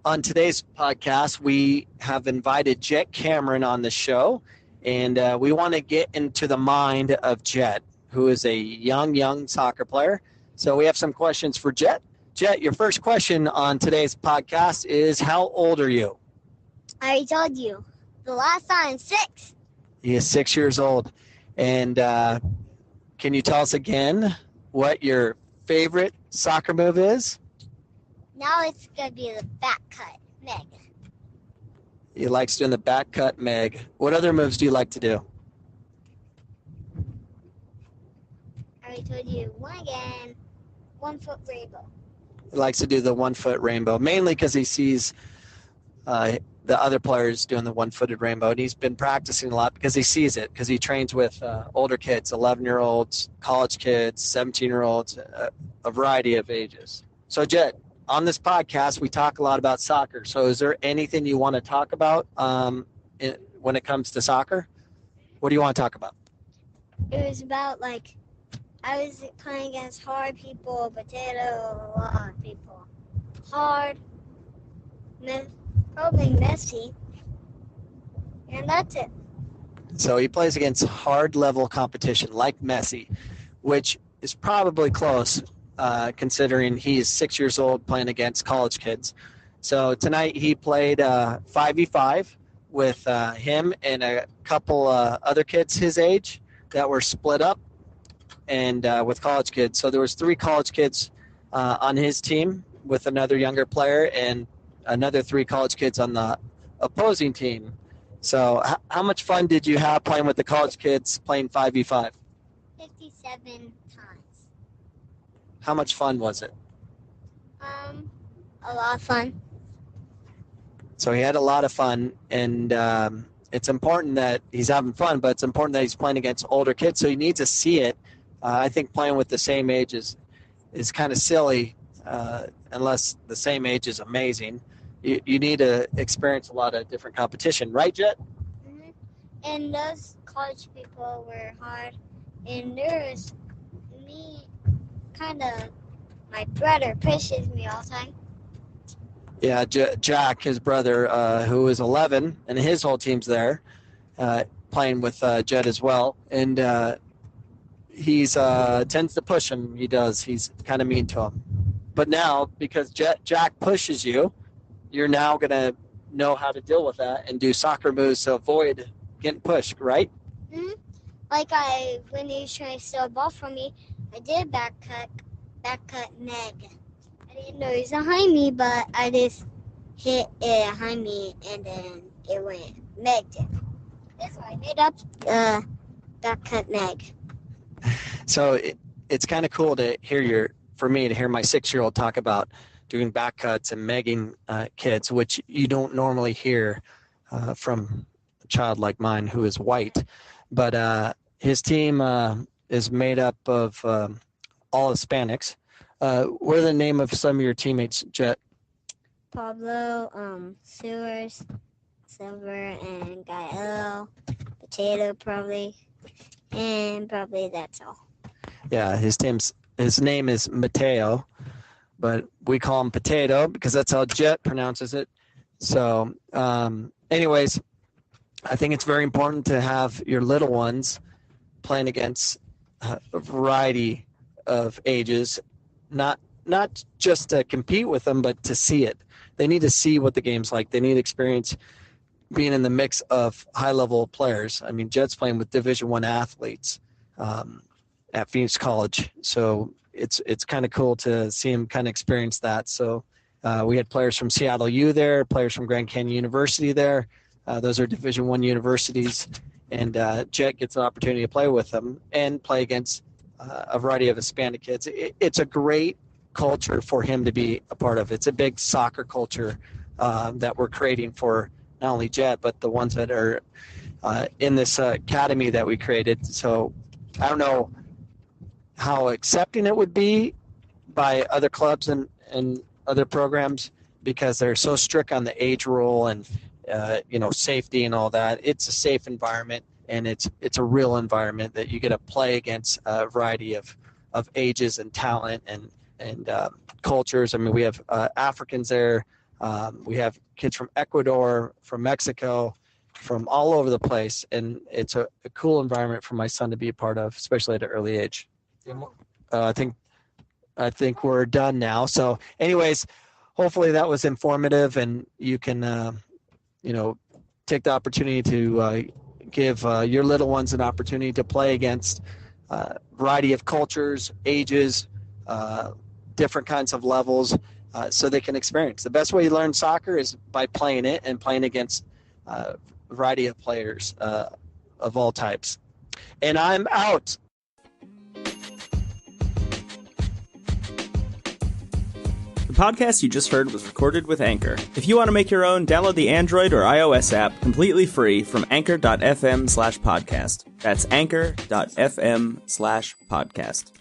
On today's podcast, we have invited Jett Cameron on the show, and we want to get into the mind of Jett, who is a young soccer player. So we have some questions for Jett. Jett, your first question on today's podcast is, how old are you? I already told you. The last time, 6. He is 6 years old. And can you tell us again what your favorite soccer move is? Now it's going to be the back cut, Meg. He likes doing the back cut Meg. What other moves do you like to do? I already told you one again. 1 foot rainbow. He likes to do the 1 foot rainbow, mainly because he sees the other players doing the 1-footed rainbow. And he's been practicing a lot because he sees it, because he trains with older kids, 11-year-olds, college kids, 17-year-olds, a variety of ages. So, Jett, on this podcast, we talk a lot about soccer. So is there anything you want to talk about when it comes to soccer? What do you want to talk about? It was about, I was playing against hard people, potato, a lot of people. Hard, probably messy, and that's it. So he plays against hard-level competition like Messi, which is probably close. Considering he's 6 years old playing against college kids. So tonight he played 5v5 with him and a couple other kids his age that were split up, and with college kids. So there was 3 college kids on his team with another younger player and another 3 college kids on the opposing team. So how much fun did you have playing with the college kids playing 5v5? 57 times. How much fun was it? A lot of fun. So he had a lot of fun, and it's important that he's having fun, but it's important that he's playing against older kids, so he needs to see it. I think playing with the same age is kind of silly unless the same age is amazing. You need to experience a lot of different competition, right, Jett? Mm-hmm. And those college people were hard, and there was me. My brother pushes me all the time. Yeah, Jack, his brother, who is 11, and his whole team's there, playing with Jett as well. And he's tends to push him. He does. He's kind of mean to him. But now, because Jack pushes you, you're now going to know how to deal with that and do soccer moves to avoid getting pushed, right? Mm-hmm. When he was trying to steal a ball from me, I did back cut Meg. I didn't know he was behind me, but I just hit it behind me, and then it went Meg did. That's why I made up back cut Meg. So it's kind of cool to hear for me to hear my 6-year-old talk about doing back cuts and megging kids, which you don't normally hear from a child like mine who is white. But his team is made up of all Hispanics. What are the name of some of your teammates, Jett? Pablo, Sewers, Silver, and Gael, Potato probably, and probably that's all. Yeah, his name is Mateo, but we call him Potato because that's how Jett pronounces it. So, anyways, I think it's very important to have your little ones playing against a variety of ages, not just to compete with them, but to see it. They need to see what the game's like. They need experience being in the mix of high-level players. I mean, Jett's playing with Division I athletes at Phoenix College, so it's kind of cool to see him kind of experience that. So we had players from Seattle U there, players from Grand Canyon University there. Those are Division I universities, and Jett gets an opportunity to play with them and play against a variety of Hispanic kids. It's a great culture for him to be a part of. It's a big soccer culture that we're creating for not only Jett, but the ones that are in this academy that we created. So I don't know how accepting it would be by other clubs and other programs, because they're so strict on the age rule and safety and all that. It's a safe environment, and it's a real environment that you get to play against a variety of ages and talent and cultures. I mean, we have Africans there, We have kids from Ecuador, from Mexico, from all over the place, and it's a cool environment for my son to be a part of, especially at an early age. I think we're done now. So, anyways, hopefully that was informative, and you can, take the opportunity to give your little ones an opportunity to play against a variety of cultures, ages, different kinds of levels, so they can experience. The best way you learn soccer is by playing it and playing against a variety of players of all types. And I'm out. The podcast you just heard was recorded with Anchor. If you want to make your own, download the Android or iOS app completely free from anchor.fm/podcast. That's anchor.fm/podcast.